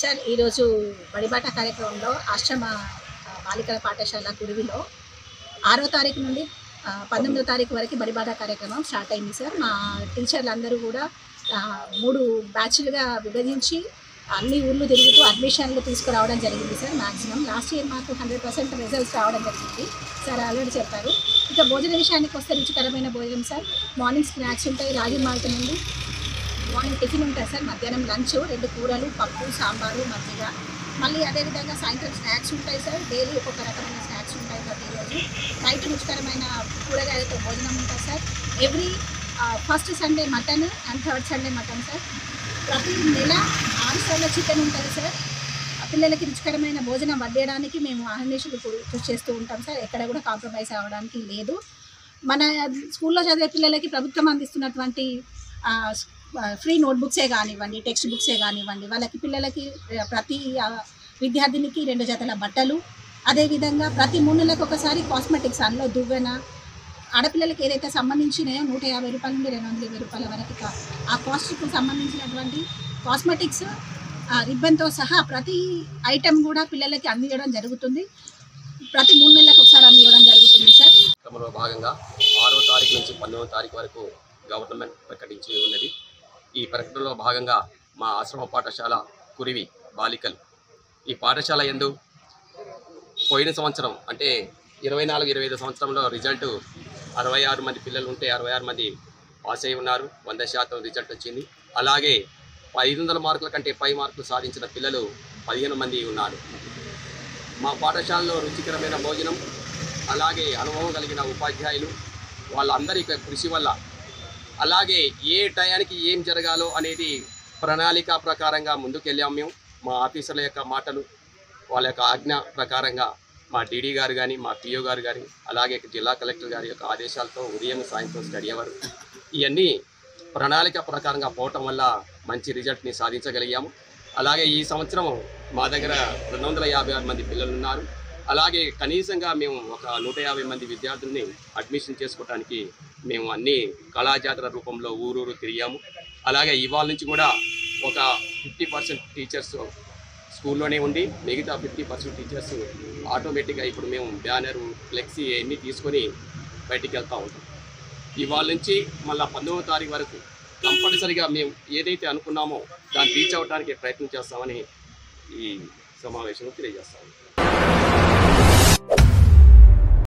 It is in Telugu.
సార్ ఈరోజు బడిబాట కార్యక్రమంలో ఆశ్రమ బాలికల పాఠశాల కురివిలో 6వ తారీఖు నుండి 19వ తారీఖు వరకు బడిబాట కార్యక్రమం స్టార్ట్ అయింది సార్. మా టీచర్లు అందరూ కూడా 3 బ్యాచ్లుగా విభజించి అన్ని ఊళ్ళు తిరుగుతూ అడ్మిషన్లు తీసుకురావడం జరిగింది సార్. మ్యాక్సిమం లాస్ట్ ఇయర్ మాకు 100% రిజల్ట్స్ రావడం జరిగింది సార్, ఆల్రెడీ చెప్పారు. ఇక భోజన విషయానికి వస్తే రుచికరమైన భోజనం సార్. మార్నింగ్ స్నాక్స్ ఉంటాయి, రాగి మాల్ట్ నుండి మార్నింగ్ టిఫిన్ ఉంటుంది సార్. మధ్యాహ్నం లంచ్ 2 కూరలు, పప్పు, సాంబారు, మజ్జిగ. మళ్ళీ అదేవిధంగా సాయంత్రం స్నాక్స్ ఉంటాయి సార్. డైలీ ఒక్కొక్క రకమైన స్నాక్స్ ఉంటాయి ప్రతిరోజు. నైట్ రుచికరమైన కూరగాయలతో భోజనం ఉంటుంది sir. Every first Sunday mutton and third Sunday mutton sir. ప్రతి నెల 6 సార్లు చికెన్ ఉంటుంది సార్. పిల్లలకి రుచికరమైన భోజనం వడ్డేయడానికి మేము అహర్నిశలు కృషి చేస్తూ ఉంటాం సార్. ఎక్కడ కూడా కాంప్రమైజ్ అవ్వడానికి లేదు. మన స్కూల్లో చదివే పిల్లలకి ప్రభుత్వం అందిస్తున్నటువంటి ఫ్రీ నోట్బుక్సే కానివ్వండి, టెక్స్ట్ బుక్సే కానివ్వండి, వాళ్ళకి పిల్లలకి ప్రతి విద్యార్థినికి 2 జతల బట్టలు, అదేవిధంగా ప్రతి 3 నెలలకు ఒకసారి కాస్మెటిక్స్ అందులో దువ్వెన, ఆడపిల్లలకి ఏదైతే సంబంధించినాయో 150 రూపాయల నుండి 220 రూపాయల వరకు ఆ కాస్ట్కు సంబంధించినటువంటి కాస్మెటిక్స్ రిబ్బన్తో సహా ప్రతి ఐటెం కూడా పిల్లలకి అందించడం జరుగుతుంది. ప్రతి 3 నెలలకు ఒకసారి అందించడం జరుగుతుంది సార్. క్రమంలో భాగంగా 6వ తారీఖు నుంచి 19వ తారీఖు వరకు గవర్నమెంట్ ప్రకటించి ఉన్నది. ఈ ప్రకటనలో భాగంగా మా ఆశ్రమ పాఠశాల కురివి బాలికలు ఈ పాఠశాల యందు పోయిన సంవత్సరం అంటే 24-25 సంవత్సరంలో రిజల్ట్ 66 మంది పిల్లలు ఉంటే 66 మంది పాస్ అయి ఉన్నారు. 100% రిజల్ట్ వచ్చింది. అలాగే 500 మార్కుల కంటే పై మార్కులు సాధించిన పిల్లలు 15 మంది ఉన్నారు. మా పాఠశాలలో రుచికరమైన భోజనం, అలాగే అనుభవం కలిగిన ఉపాధ్యాయులు, వాళ్ళందరి కృషి వల్ల, అలాగే ఏ టయానికి ఏం జరగాలో అనేది ప్రణాళిక ప్రకారంగా ముందుకెళ్ళాం మేము. మా ఆఫీసర్ల యొక్క మాటలు, వాళ్ళ యొక్క ఆజ్ఞ ప్రకారంగా మా డీడీ గారు కానీ, మా పిఓ గారు కానీ, అలాగే జిల్లా కలెక్టర్ గారి యొక్క ఆదేశాలతో ఉదయం సాయంత్రం స్టడీ అవర్ ఇవన్నీ ప్రణాళిక ప్రకారంగా పోవటం వల్ల మంచి రిజల్ట్ని సాధించగలిగాము. అలాగే ఈ సంవత్సరం మా దగ్గర 256 మంది పిల్లలు ఉన్నారు. అలాగే కనీసంగా మేము ఒక 150 మంది విద్యార్థుల్ని అడ్మిషన్ చేసుకోవడానికి మేము అన్ని కళాజాతర రూపంలో ఊరూరు తిరిగాము. అలాగే ఇవాళ నుంచి కూడా ఒక 50% టీచర్స్ స్కూల్లోనే ఉండి మిగతా 50% టీచర్స్ ఆటోమేటిక్గా ఇప్పుడు మేము బ్యానరు, ఫ్లెక్సీ అన్నీ తీసుకొని బయటికి వెళ్తూ ఉంటాం. ఇవాళ నుంచి మళ్ళీ 19వ తారీఖు వరకు కంపల్సరీగా మేము ఏదైతే అనుకున్నామో దాన్ని రీచ్ అవ్వడానికి ప్రయత్నం చేస్తామని ఈ సమావేశంలో తెలియజేస్తాము.